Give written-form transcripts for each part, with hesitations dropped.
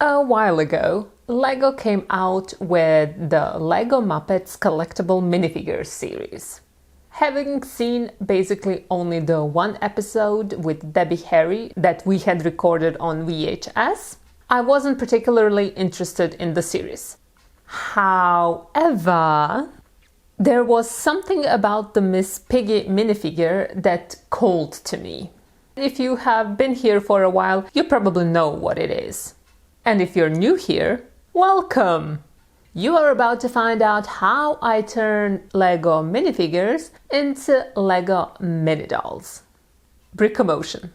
A while ago, LEGO came out with the LEGO Muppets collectible minifigure series. Having seen basically only the one episode with Debbie Harry that we had recorded on VHS, I wasn't particularly interested in the series. However, there was something about the Miss Piggy minifigure that called to me. If you have been here for a while, you probably know what it is. And if you're new here, welcome! You are about to find out how I turn LEGO minifigures into LEGO minidolls. BrickoMotion.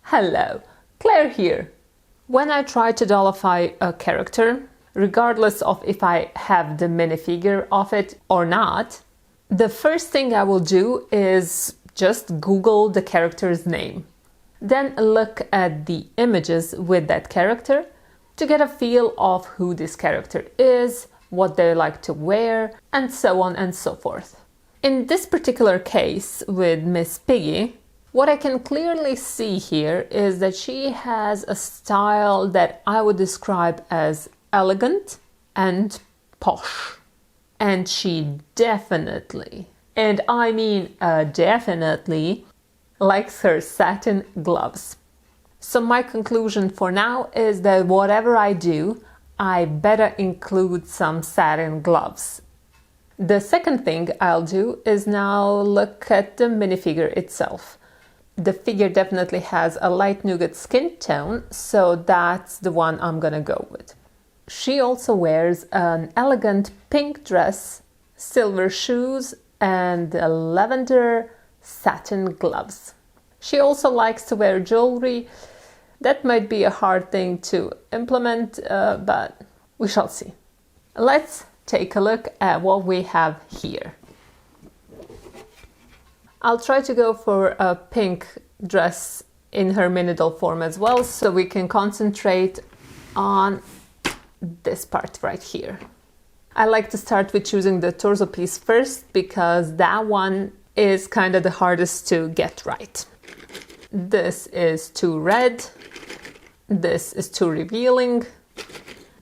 Hello, Claire here. When I try to dollify a character, regardless of if I have the minifigure of it or not, the first thing I will do is just Google the character's name. Then look at the images with that character to get a feel of who this character is, what they like to wear, and so on and so forth. In this particular case with Miss Piggy, what I can clearly see here is that she has a style that I would describe as elegant and posh. And she definitely, and I mean definitely, likes her satin gloves. So my conclusion for now is that whatever I do, I better include some satin gloves. The second thing I'll do is now look at the minifigure itself. The figure definitely has a light nougat skin tone, so that's the one I'm gonna go with. She also wears an elegant pink dress, silver shoes, and lavender satin gloves. She also likes to wear jewelry. That might be a hard thing to implement, but we shall see. Let's take a look at what we have here. I'll try to go for a pink dress in her minidoll form as well, so we can concentrate on this part right here. I like to start with choosing the torso piece first because that one is kind of the hardest to get right. This is too red. This is too revealing.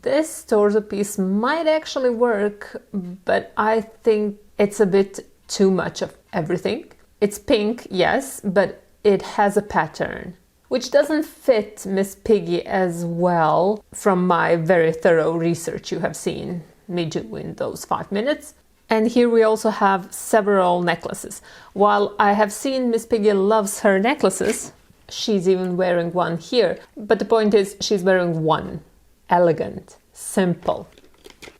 This torso piece might actually work, but I think it's a bit too much of everything. It's pink, yes, but it has a pattern, which doesn't fit Miss Piggy as well from my very thorough research you have seen me do in those 5 minutes. And here we also have several necklaces. While I have seen Miss Piggy loves her necklaces, she's even wearing one here. But the point is, she's wearing one. Elegant, simple.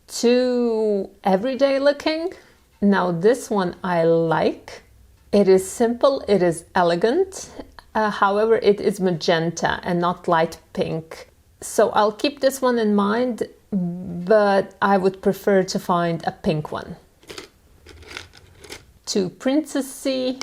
Too everyday looking. Now this one I like. It is simple, it is elegant. However, it is magenta and not light pink. So I'll keep this one in mind, but I would prefer to find a pink one. Too princessy.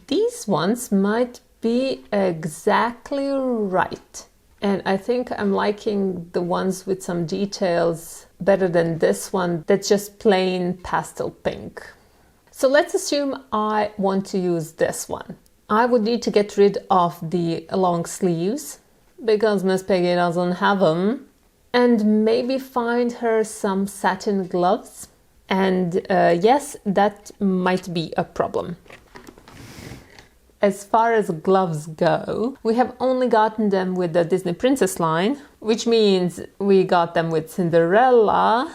These ones might be exactly right. And I think I'm liking the ones with some details better than this one that's just plain pastel pink. So let's assume I want to use this one. I would need to get rid of the long sleeves because Miss Piggy doesn't have them, and maybe find her some satin gloves. And yes, that might be a problem. As far as gloves go, we have only gotten them with the Disney Princess line, which means we got them with Cinderella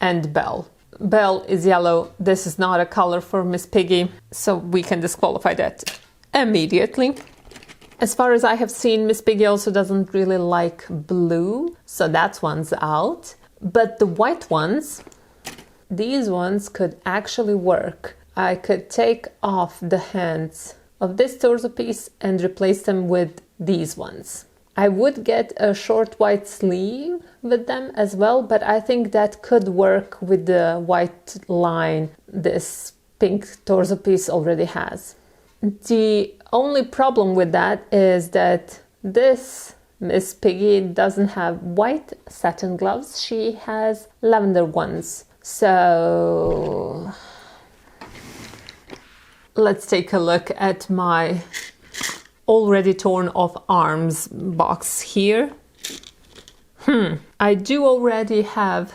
and Belle. Belle is yellow. This is not a color for Miss Piggy, so we can disqualify that immediately. As far as I have seen, Miss Piggy also doesn't really like blue, so that one's out. But the white ones, these ones could actually work. I could take off the hands of this torso piece and replace them with these ones. I would get a short white sleeve with them as well, but I think that could work with the white line this pink torso piece already has. The only problem with that is that this Miss Piggy doesn't have white satin gloves, she has lavender ones. So let's take a look at my already torn off arms box here. I do already have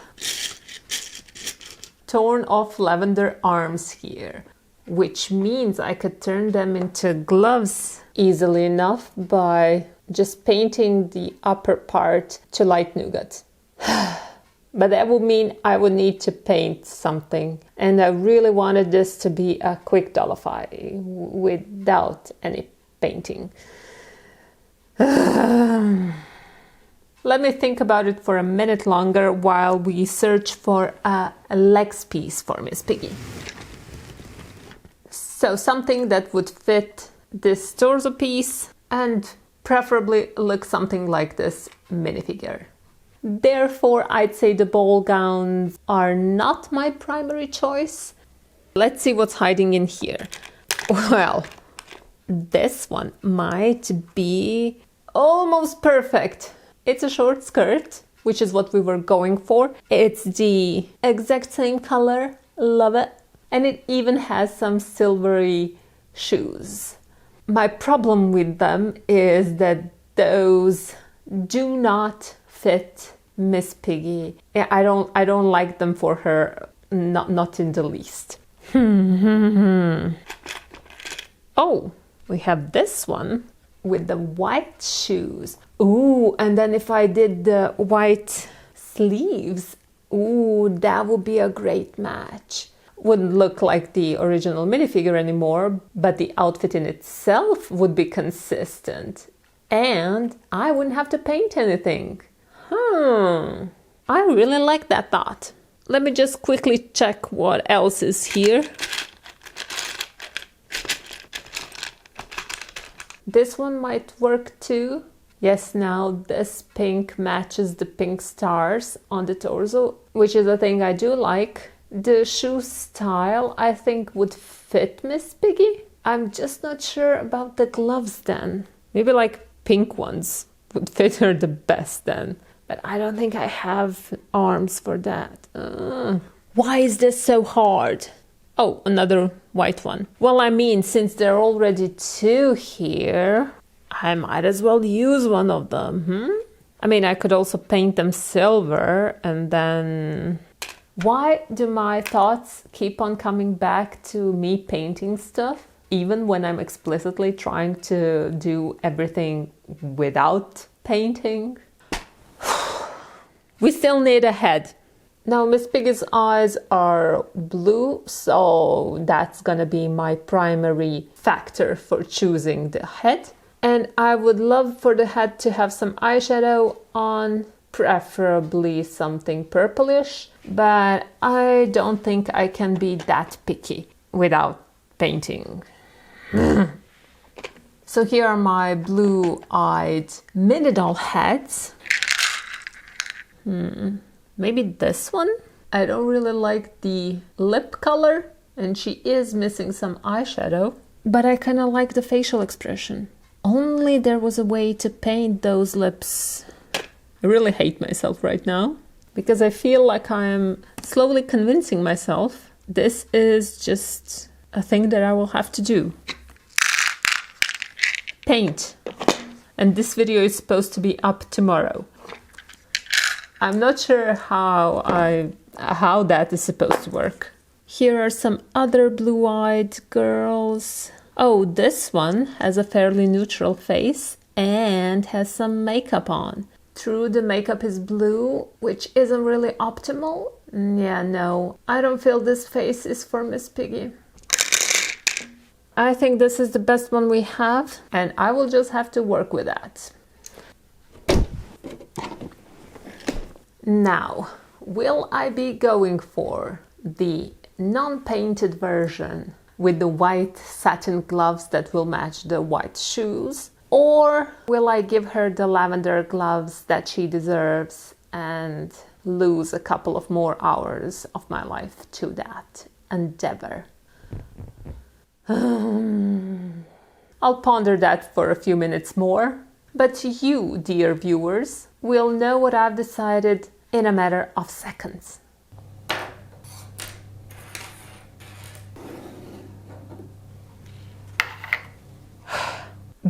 torn off lavender arms here, which means I could turn them into gloves easily enough by just painting the upper part to light nougat. But that would mean I would need to paint something, and I really wanted this to be a quick dollify without any painting. Let me think about it for a minute longer while we search for a legs piece for Miss Piggy. So something that would fit this torso piece and preferably look something like this minifigure. Therefore, I'd say the ball gowns are not my primary choice. Let's see what's hiding in here. Well, this one might be almost perfect. It's a short skirt, which is what we were going for. It's the exact same color, love it. And it even has some silvery shoes. My problem with them is that those do not fit Miss Piggy. I don't like them for her, not in the least. Oh, we have this one with the white shoes. Ooh, and then if I did the white sleeves, ooh, that would be a great match. Wouldn't look like the original minifigure anymore, but the outfit in itself would be consistent. And I wouldn't have to paint anything. I really like that thought. Let me just quickly check what else is here. This one might work too. Yes, now this pink matches the pink stars on the torso, which is a thing I do like. The shoe style, I think, would fit Miss Piggy. I'm just not sure about the gloves then. Maybe like pink ones would fit her the best then. But I don't think I have arms for that. Why is this so hard? Oh, another white one. Well, I mean, since there are already two here, I might as well use one of them. I mean, I could also paint them silver and then... Why do my thoughts keep on coming back to me painting stuff, even when I'm explicitly trying to do everything without painting? We still need a head. Now, Miss Piggy's eyes are blue, so that's gonna be my primary factor for choosing the head. And I would love for the head to have some eyeshadow on, preferably something purplish, but I don't think I can be that picky without painting. So here are my blue-eyed minidoll heads. Maybe this one? I don't really like the lip color, and she is missing some eyeshadow, but I kind of like the facial expression. Only there was a way to paint those lips. I really hate myself right now, because I feel like I'm slowly convincing myself this is just a thing that I will have to do. Paint. And this video is supposed to be up tomorrow. I'm not sure how that is supposed to work. Here are some other blue-eyed girls. Oh, this one has a fairly neutral face and has some makeup on. True, the makeup is blue, which isn't really optimal. Yeah, no, I don't feel this face is for Miss Piggy. I think this is the best one we have, and I will just have to work with that. Now, will I be going for the non-painted version with the white satin gloves that will match the white shoes? Or will I give her the lavender gloves that she deserves and lose a couple of more hours of my life to that endeavor? I'll ponder that for a few minutes more. But you, dear viewers, will know what I've decided in a matter of seconds.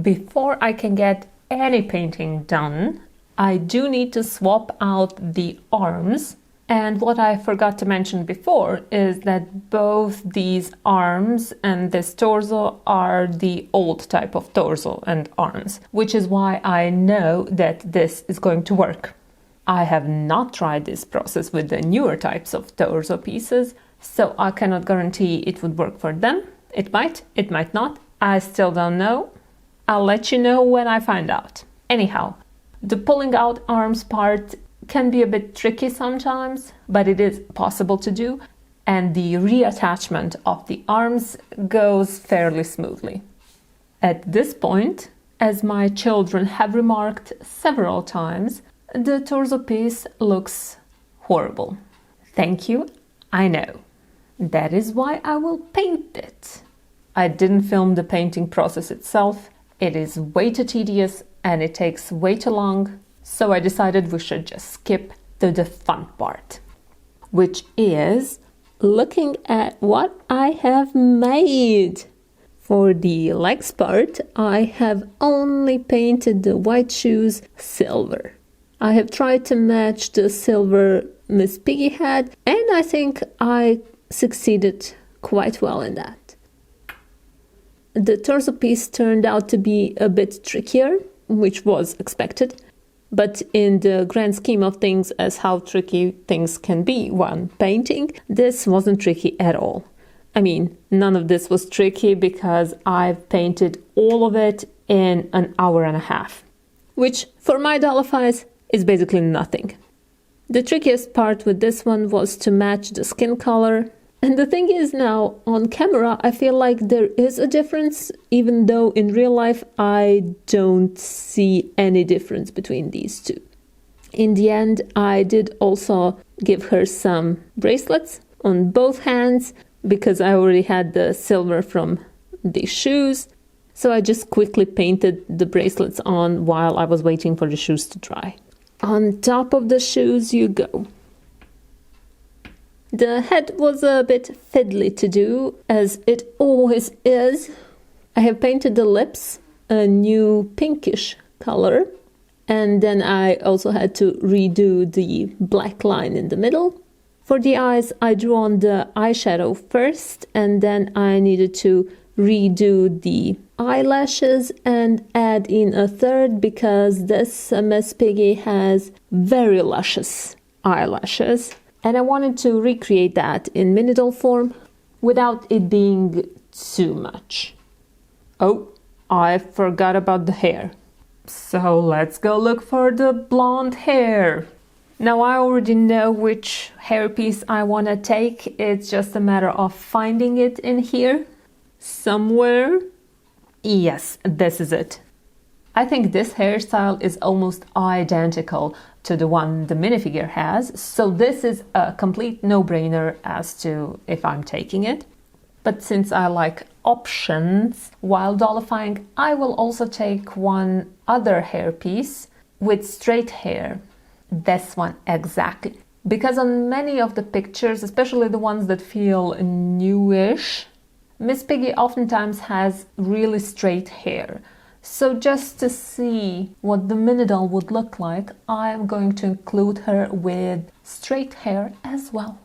Before I can get any painting done, I do need to swap out the arms. And what I forgot to mention before is that both these arms and this torso are the old type of torso and arms, which is why I know that this is going to work. I have not tried this process with the newer types of torso pieces, so I cannot guarantee it would work for them. It might not. I still don't know. I'll let you know when I find out. Anyhow, the pulling out arms part can be a bit tricky sometimes, but it is possible to do, and the reattachment of the arms goes fairly smoothly. At this point, as my children have remarked several times, the torso piece looks horrible. Thank you, I know. That is why I will paint it. I didn't film the painting process itself. It is way too tedious and it takes way too long, so I decided we should just skip to the fun part, which is looking at what I have made. For the legs part, I have only painted the white shoes silver. I have tried to match the silver Miss Piggy had, and I think I succeeded quite well in that. The torso piece turned out to be a bit trickier, which was expected, but in the grand scheme of things, as how tricky things can be when painting, this wasn't tricky at all. I mean, none of this was tricky because I've painted all of it in an hour and a half, which for my Dollifys is basically nothing. The trickiest part with this one was to match the skin color. And the thing is now, on camera, I feel like there is a difference, even though in real life I don't see any difference between these two. In the end, I did also give her some bracelets on both hands, because I already had the silver from the shoes. So I just quickly painted the bracelets on while I was waiting for the shoes to dry. On top of the shoes you go. The head was a bit fiddly to do, as it always is. I have painted the lips a new pinkish color, and then I also had to redo the black line in the middle. For the eyes, I drew on the eyeshadow first, and then I needed to redo the eyelashes and add in a third, because this Miss Piggy has very luscious eyelashes. And I wanted to recreate that in minidoll form without it being too much. Oh, I forgot about the hair. So let's go look for the blonde hair. Now I already know which hairpiece I want to take. It's just a matter of finding it in here somewhere. Yes, this is it. I think this hairstyle is almost identical to the one the minifigure has, so this is a complete no-brainer as to if I'm taking it. But since I like options while dollifying, I will also take one other hairpiece with straight hair. This one exactly. Because on many of the pictures, especially the ones that feel newish, Miss Piggy oftentimes has really straight hair. So just to see what the minidoll would look like, I'm going to include her with straight hair as well.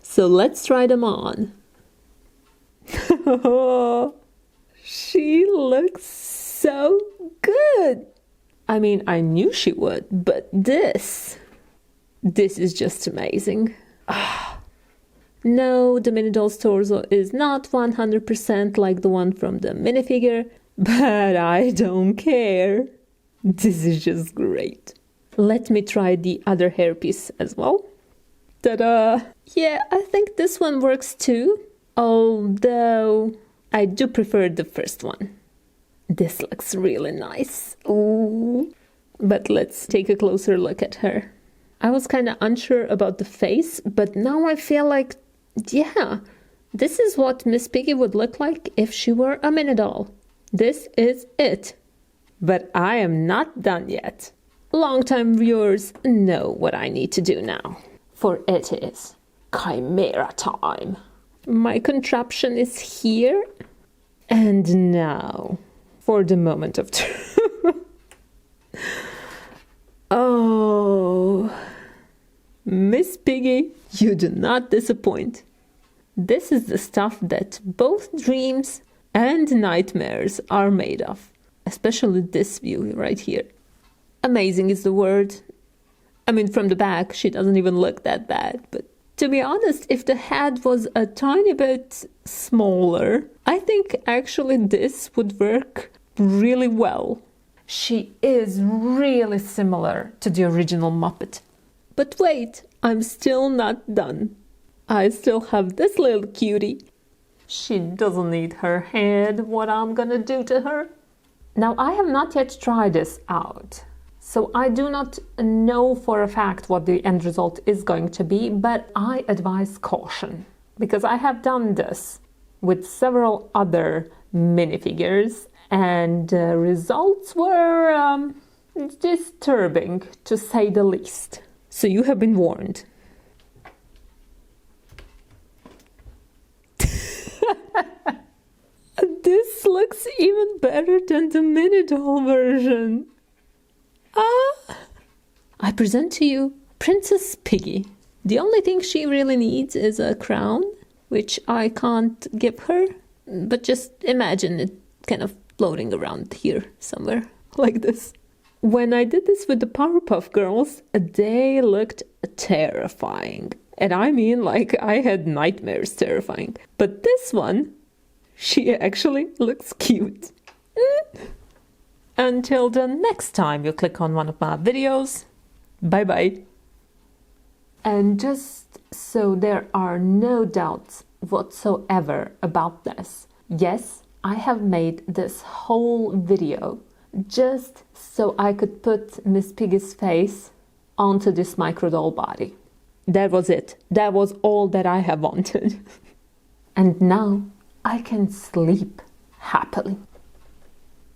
So let's try them on. She looks so good. I mean, I knew she would, but this is just amazing. No, the minidoll's torso is not 100% like the one from the minifigure, but I don't care. This is just great. Let me try the other hairpiece as well. Ta-da! Yeah, I think this one works too, although I do prefer the first one. This looks really nice. Ooh. But let's take a closer look at her. I was kind of unsure about the face, but now I feel like, yeah, this is what Miss Piggy would look like if she were a minidoll. This is it. But I am not done yet. Longtime viewers know what I need to do now. For it is Chimera time. My contraption is here. And now for the moment of truth. Oh, Miss Piggy, you do not disappoint. This is the stuff that both dreams and nightmares are made of, especially this view right here. Amazing is the word. I mean, from the back, she doesn't even look that bad, but to be honest, if the head was a tiny bit smaller, I think actually this would work really well. She is really similar to the original Muppet. But wait, I'm still not done. I still have this little cutie. She doesn't need her head, what I'm gonna do to her. Now, I have not yet tried this out, so I do not know for a fact what the end result is going to be, but I advise caution, because I have done this with several other minifigures, and results were disturbing, to say the least. So you have been warned. This looks even better than the minidoll version. I present to you Princess Piggy. The only thing she really needs is a crown, which I can't give her, but just imagine it kind of floating around here somewhere, like this. When I did this with the Powerpuff Girls, they looked terrifying. And I mean, like, I had nightmares terrifying. But this one, she actually looks cute. Until the next time you click on one of my videos, bye-bye. And just so there are no doubts whatsoever about this, yes, I have made this whole video just so I could put Miss Piggy's face onto this microdoll body. That was it. That was all that I have wanted. And now I can sleep happily.